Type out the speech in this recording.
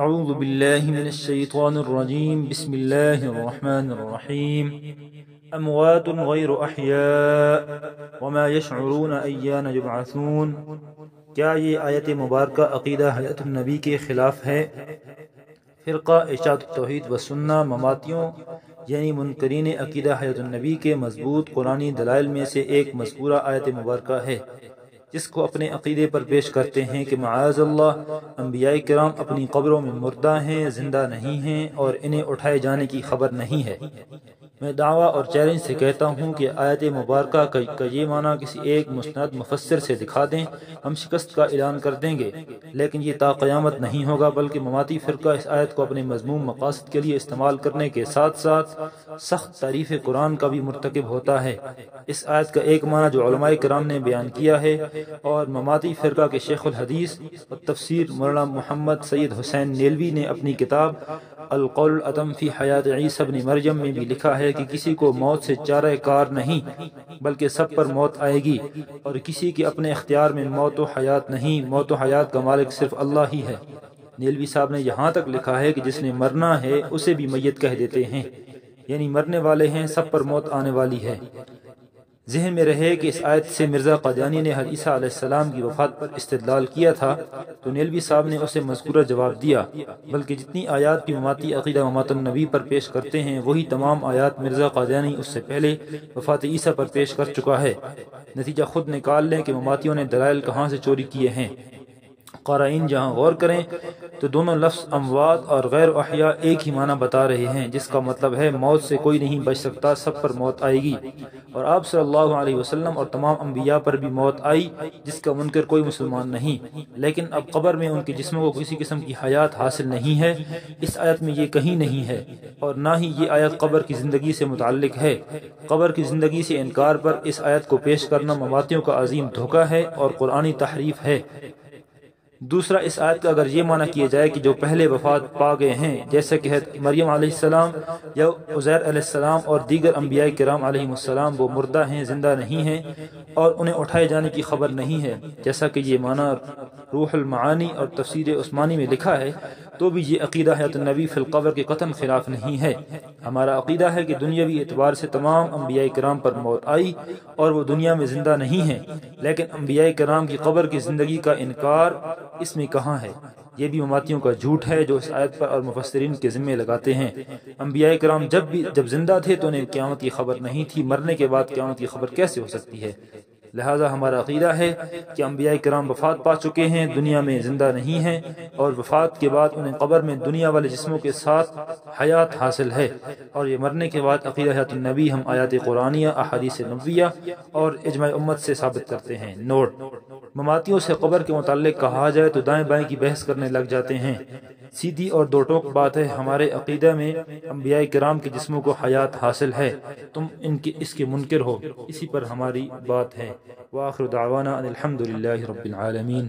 أعوذ بالله من الشيطان الرجيم بسم الله الرحمن الرحيم أموات غير أحياء وما يشعرون أيان يبعثون۔ کیا یہ آیت مبارکہ عقیدہ حیات النبی کے خلاف ہے؟ فرقہ اشاعت توحید و سنہ مماتیوں یعنی منکرین عقیدہ حیات النبی کے مضبوط قرآنی دلائل میں سے ایک مذکورہ آیت مبارکہ ہے، جس کو اپنے عقیدے پر پیش کرتے ہیں کہ معاذ اللہ انبیاء کرام اپنی قبروں میں مردہ ہیں، زندہ نہیں ہیں اور انہیں اٹھائے جانے کی خبر نہیں ہے۔ میں دعویٰ اور چیلنج سے کہتا ہوں کہ آیت مبارکہ کا یہ معنی کسی ایک مستند مفسر سے دکھا دیں، ہم شکست کا اعلان کر دیں گے، لیکن یہ تا قیامت نہیں ہوگا، بلکہ مماتی فرقہ اس آیت کو اپنے مذموم مقاصد کے لیے استعمال کرنے کے ساتھ ساتھ سخت تعریف قرآن کا بھی مرتکب ہوتا ہے۔ اس آیت کا ایک معنی جو علماء کرام نے بیان کیا ہے اور مماتی فرقہ کے شیخ الحدیث اور تفسیر مولانا محمد سید حسین نیلوی نے اپنی کتاب القول العدم فی حیات عیسی ابن مریم میں بھی لکھا ہے کہ کسی کو موت سے چارہ کار نہیں بلکہ سب پر موت آئے گی، اور کسی کے اپنے اختیار میں موت و حیات نہیں، موت و حیات کا مالک صرف اللہ ہی ہے۔ نیلوی صاحب نے یہاں تک لکھا ہے کہ جس نے مرنا ہے اسے بھی میت کہہ دیتے ہیں، یعنی مرنے والے ہیں، سب پر موت آنے والی ہے۔ ذہن میں رہے کہ اس آیت سے مرزا قادیانی نے عیسیٰ علیہ السلام کی وفات پر استدلال کیا تھا تو نیلوی صاحب نے اسے مذکورہ جواب دیا، بلکہ جتنی آیات بھی مماتی عقیدہ ممات النبی پر پیش کرتے ہیں وہی تمام آیات مرزا قادیانی اس سے پہلے وفات عیسیٰ پر پیش کر چکا ہے۔ نتیجہ خود نکال لیں کہ مماتیوں نے دلائل کہاں سے چوری کیے ہیں۔ قارئین جہاں غور کریں تو دونوں لفظ اموات اور غیر احیاء ایک ہی معنی بتا رہے ہیں، جس کا مطلب ہے موت سے کوئی نہیں بچ سکتا، سب پر موت آئے گی، اور آپ صلی اللہ علیہ وسلم اور تمام انبیاء پر بھی موت آئی، جس کا منکر کوئی مسلمان نہیں۔ لیکن اب قبر میں ان کے جسموں کو کسی قسم کی حیات حاصل نہیں ہے، اس آیت میں یہ کہیں نہیں ہے، اور نہ ہی یہ آیت قبر کی زندگی سے متعلق ہے۔ قبر کی زندگی سے انکار پر اس آیت کو پیش کرنا مماتیوں کا عظیم دھوکہ ہے اور قرآنی تحریف ہے۔ دوسرا، اس آیت کا اگر یہ معنی کیا جائے کہ جو پہلے وفات پا گئے ہیں، جیسے کہ مریم علیہ السلام یا عزیر علیہ السلام اور دیگر انبیاء کرام علیہ السلام، وہ مردہ ہیں، زندہ نہیں ہیں اور انہیں اٹھائے جانے کی خبر نہیں ہے، جیسا کہ یہ معنی روح المعانی اور تفسیر عثمانی میں لکھا ہے، تو بھی یہ عقیدہ حیات النبی فی القبر کے قطعاً خلاف نہیں ہے۔ ہمارا عقیدہ ہے کہ دنیاوی اعتبار سے تمام انبیاء کرام پر موت آئی اور وہ دنیا میں زندہ نہیں ہیں، لیکن انبیاء کرام کی قبر کی زندگی کا انکار اس میں کہاں ہے؟ یہ بھی مماتیوں کا جھوٹ ہے جو اس آیت پر اور مفسرین کے ذمہ لگاتے ہیں۔ انبیاء کرام جب زندہ تھے تو انہیں قیامت کی خبر نہیں تھی، مرنے کے بعد قیامت کی خبر کیسے ہو سکتی ہے؟ لہٰذا ہمارا عقیدہ ہے کہ انبیاء کرام وفات پا چکے ہیں، دنیا میں زندہ نہیں ہیں، اور وفات کے بعد انہیں قبر میں دنیا والے جسموں کے ساتھ حیات حاصل ہے، اور یہ مرنے کے بعد عقیدہ حیات النبی ہم آیات قرآنیہ، احادیث نبویہ اور اجماع امت سے ثابت کرتے ہیں۔ نوٹ: مماتیوں سے قبر کے متعلق کہا جائے تو دائیں بائیں کی بحث کرنے لگ جاتے ہیں۔ سیدھی اور دو ٹوک بات ہے، ہمارے عقیدہ میں انبیاء کرام کے جسموں کو حیات حاصل ہے، تم اس کے منکر ہو، اسی پر ہماری بات ہے۔ وآخر دعوانا ان الحمد للہ رب العالمین۔